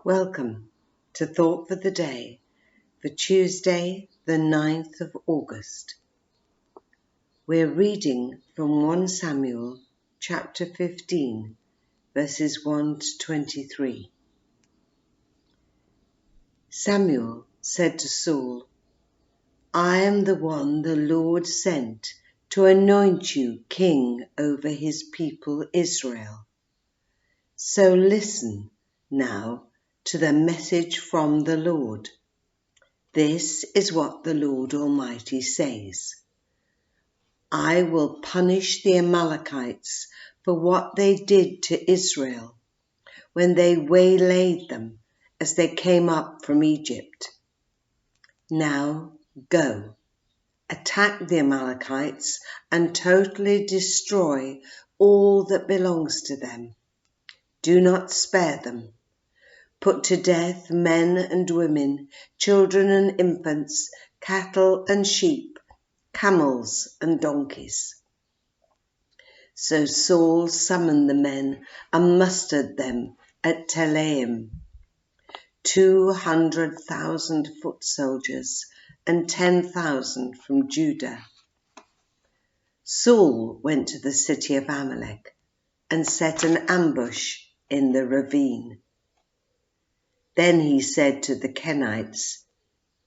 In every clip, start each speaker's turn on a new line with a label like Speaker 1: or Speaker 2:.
Speaker 1: Welcome to Thought for the Day for Tuesday, the 9th of August. We're reading from 1 Samuel chapter 15, verses 1 to 23. Samuel said to Saul, "I am the one the Lord sent to anoint you king over his people Israel. So listen now to the message from the Lord. This is what the Lord Almighty says. I will punish the Amalekites for what they did to Israel when they waylaid them as they came up from Egypt. Now go, attack the Amalekites and totally destroy all that belongs to them. Do not spare them. Put to death men and women, children and infants, cattle and sheep, camels and donkeys." So Saul summoned the men and mustered them at Telaim, 200,000 foot soldiers and 10,000 from Judah. Saul went to the city of Amalek and set an ambush in the ravine. Then he said to the Kenites,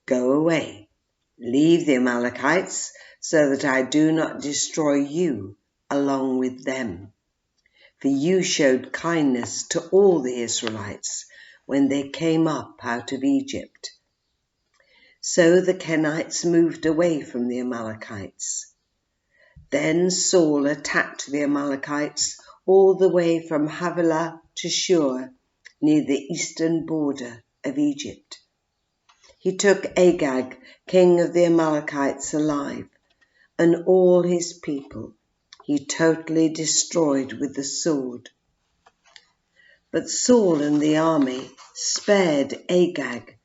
Speaker 1: "Go away, leave the Amalekites, so that I do not destroy you along with them. For you showed kindness to all the Israelites when they came up out of Egypt." So the Kenites moved away from the Amalekites. Then Saul attacked the Amalekites all the way from Havilah to Shur, near the eastern border of Egypt. He took Agag, king of the Amalekites, alive, and all his people he totally destroyed with the sword. But Saul and the army spared Agag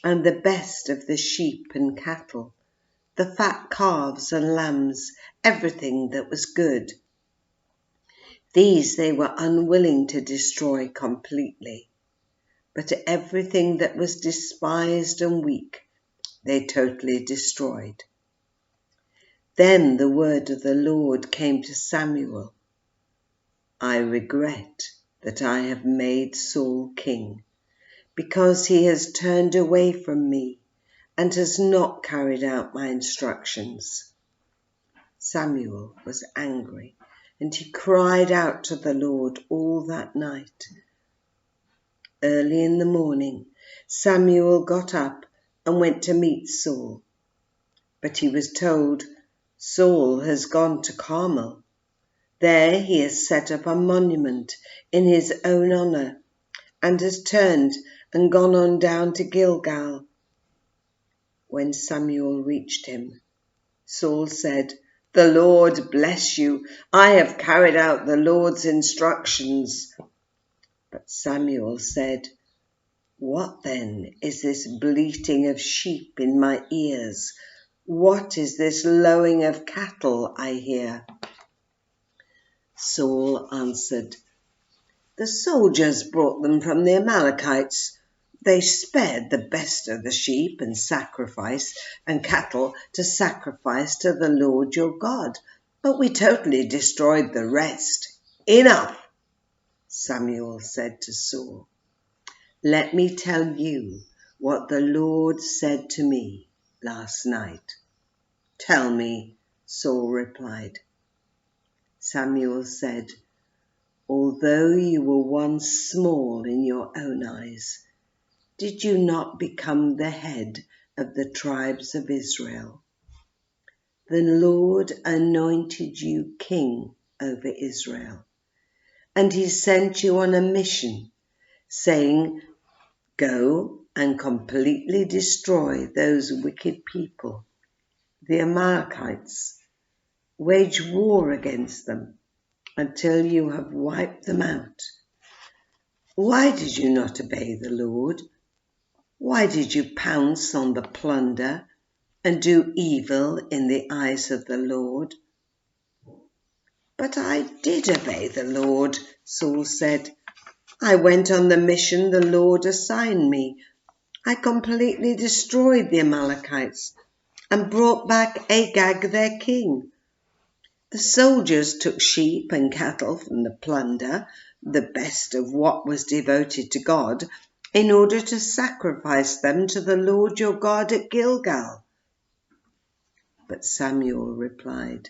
Speaker 1: and the best of the sheep and cattle, the fat calves and lambs, everything that was good. These they were unwilling to destroy completely, but everything that was despised and weak they totally destroyed. Then the word of the Lord came to Samuel, "I regret that I have made Saul king, because he has turned away from me and has not carried out my instructions." Samuel was angry, and he cried out to the Lord all that night. Early in the morning, Samuel got up and went to meet Saul. But he was told, "Saul has gone to Carmel. There he has set up a monument in his own honor and has turned and gone on down to Gilgal." When Samuel reached him, Saul said, "The Lord bless you. I have carried out the Lord's instructions." But Samuel said, "What then is this bleating of sheep in my ears? What is this lowing of cattle I hear?" Saul answered, "The soldiers brought them from the Amalekites. They spared the best of the sheep and cattle to sacrifice to the Lord your God, but we totally destroyed the rest." "Enough," Samuel said to Saul. "Let me tell you what the Lord said to me last night." "Tell me," Saul replied. Samuel said, "Although you were once small in your own eyes, did you not become the head of the tribes of Israel? The Lord anointed you king over Israel, and he sent you on a mission, saying, 'Go and completely destroy those wicked people, the Amalekites. Wage war against them until you have wiped them out.' Why did you not obey the Lord? Why did you pounce on the plunder and do evil in the eyes of the Lord?" "But I did obey the Lord," Saul said. I went on the mission the Lord assigned me. I completely destroyed the Amalekites and brought back Agag their king. The soldiers took sheep and cattle from the plunder, the best of what was devoted to God, in order to sacrifice them to the Lord your God at Gilgal. But Samuel replied,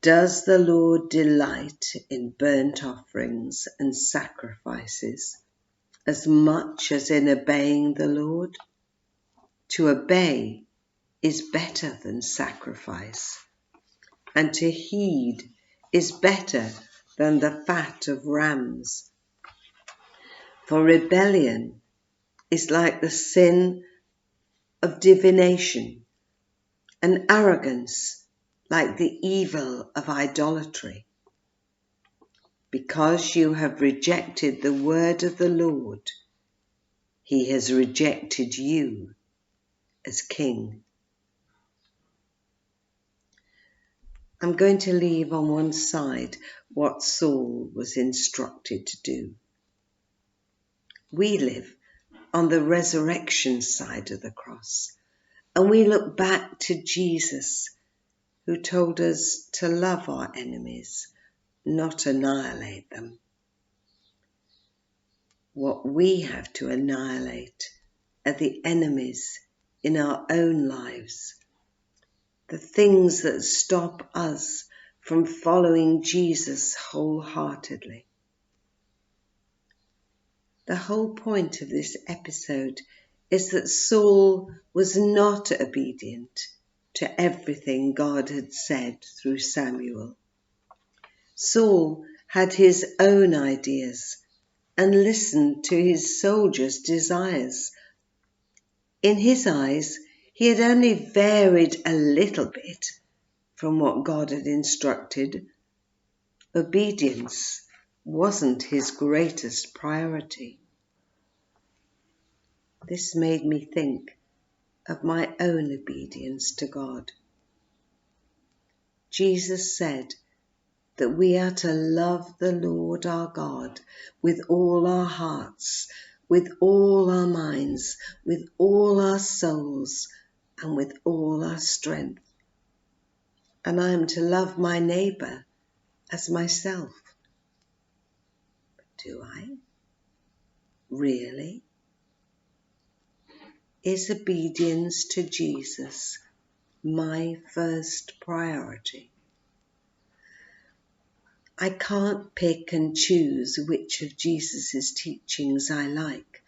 Speaker 1: Does the Lord delight in burnt offerings and sacrifices as much as in obeying the Lord? To obey is better than sacrifice, and to heed is better than the fat of rams. For rebellion is like the sin of divination, and arrogance like the evil of idolatry. Because you have rejected the word of the Lord, he has rejected you as king. I'm going to leave on one side what Saul was instructed to do. We live on the resurrection side of the cross, and we look back to Jesus, who told us to love our enemies, not annihilate them. What we have to annihilate are the enemies in our own lives, the things that stop us from following Jesus wholeheartedly. The whole point of this episode is that Saul was not obedient to everything God had said through Samuel. Saul had his own ideas and listened to his soldiers' desires. In his eyes, he had only varied a little bit from what God had instructed. Obedience wasn't his greatest priority. This made me think of my own obedience to God. Jesus said that we are to love the Lord our God with all our hearts, with all our minds, with all our souls, and with all our strength. And I am to love my neighbour as myself. But do I? Really? Is obedience to Jesus my first priority? I can't pick and choose which of Jesus' teachings I like.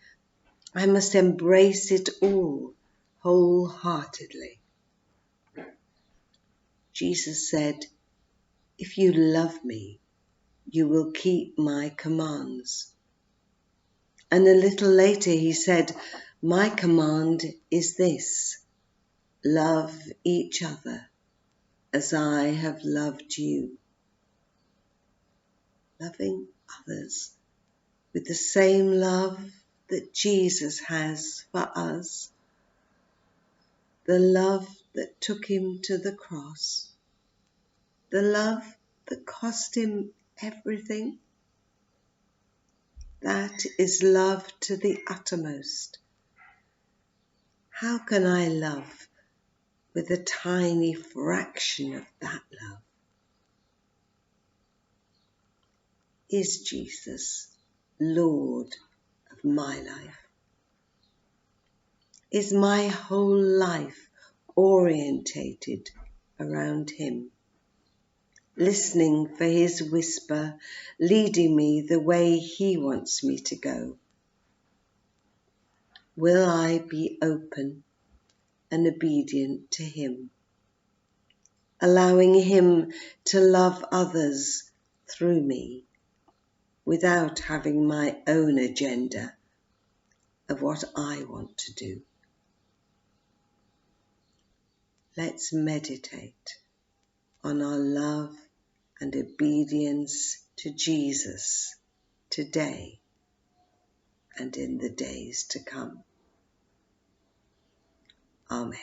Speaker 1: I must embrace it all wholeheartedly. Jesus said, If you love me, you will keep my commands. And a little later he said, My command is this, love each other as I have loved you. Loving others with the same love that Jesus has for us, the love that took him to the cross, the love that cost him everything. That is love to the uttermost. How can I love with a tiny fraction of that love? Is Jesus Lord of my life? Is my whole life orientated around him, listening for his whisper, leading me the way he wants me to go? Will I be open and obedient to him, allowing him to love others through me without having my own agenda of what I want to do? Let's meditate on our love and obedience to Jesus today and in the days to come. Amen.